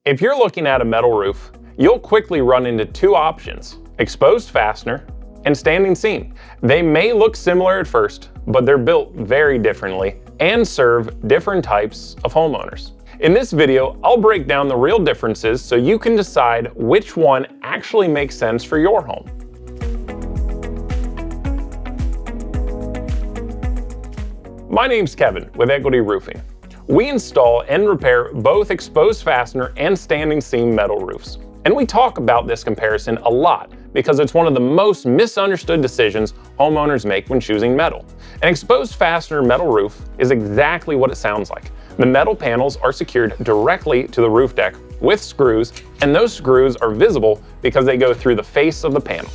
If you're looking at a metal roof, you'll quickly run into two options: exposed fastener and standing seam. They may look similar at first, but they're built very differently and serve different types of homeowners. In this video, I'll break down the real differences so you can decide which one actually makes sense for your home. My name's Kevin with Equity Roofing. We install and repair both exposed fastener and standing seam metal roofs. And we talk about this comparison a lot because it's one of the most misunderstood decisions homeowners make when choosing metal. An exposed fastener metal roof is exactly what it sounds like. The metal panels are secured directly to the roof deck with screws, and those screws are visible because they go through the face of the panel.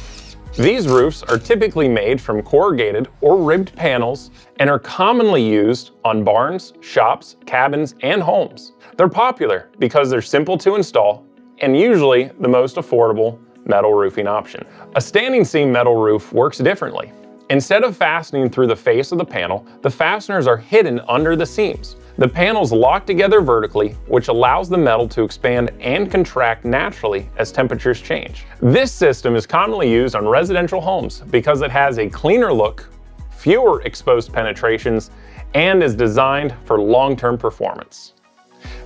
These roofs are typically made from corrugated or ribbed panels and are commonly used on barns, shops, cabins, and homes. They're popular because they're simple to install and usually the most affordable metal roofing option. A standing seam metal roof works differently. Instead of fastening through the face of the panel, the fasteners are hidden under the seams. The panels lock together vertically, which allows the metal to expand and contract naturally as temperatures change. This system is commonly used on residential homes because it has a cleaner look, fewer exposed penetrations, and is designed for long-term performance.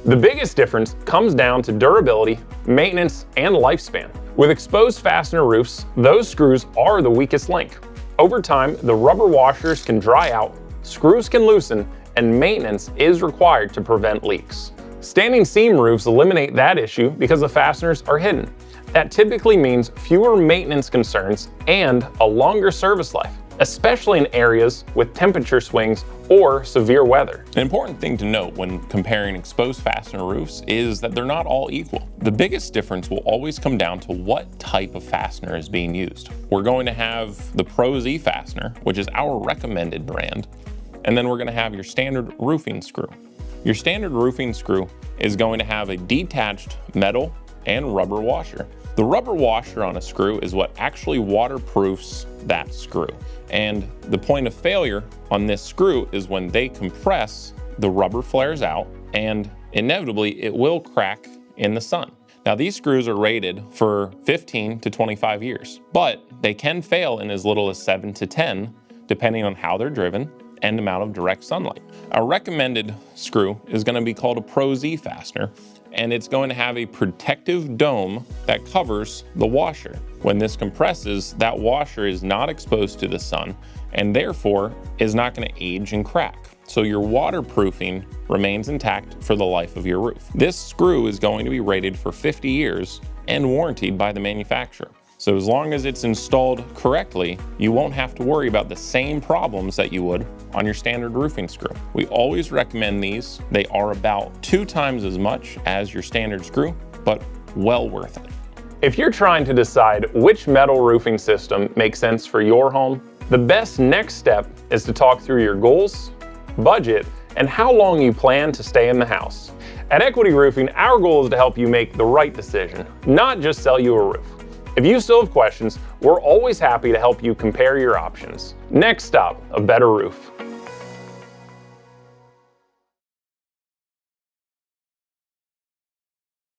The biggest difference comes down to durability, maintenance, and lifespan. With exposed fastener roofs, those screws are the weakest link. Over time, the rubber washers can dry out, screws can loosen, and maintenance is required to prevent leaks. Standing seam roofs eliminate that issue because the fasteners are hidden. That typically means fewer maintenance concerns and a longer service life, especially in areas with temperature swings or severe weather. An important thing to note when comparing exposed fastener roofs is that they're not all equal. The biggest difference will always come down to what type of fastener is being used. We're going to have the Pro Z fastener, which is our recommended brand, and then we're going to have your standard roofing screw. Your standard roofing screw is going to have a detached metal and rubber washer. The rubber washer on a screw is what actually waterproofs that screw. And the point of failure on this screw is when they compress, the rubber flares out and inevitably it will crack in the sun. Now these screws are rated for 15 to 25 years, but they can fail in as little as 7 to 10 depending on how they're driven and amount of direct sunlight. Our recommended screw is going to be called a Pro Z fastener, and it's going to have a protective dome that covers the washer. When this compresses, that washer is not exposed to the sun and therefore is not going to age and crack. So your waterproofing remains intact for the life of your roof. This screw is going to be rated for 50 years and warranted by the manufacturer. So as long as it's installed correctly, you won't have to worry about the same problems that you would on your standard roofing screw. We always recommend these. They are about 2 times as much as your standard screw, but well worth it. If you're trying to decide which metal roofing system makes sense for your home, the best next step is to talk through your goals, budget, and how long you plan to stay in the house. At Equity Roofing, our goal is to help you make the right decision, not just sell you a roof. If you still have questions, we're always happy to help you compare your options. Next stop, a better roof.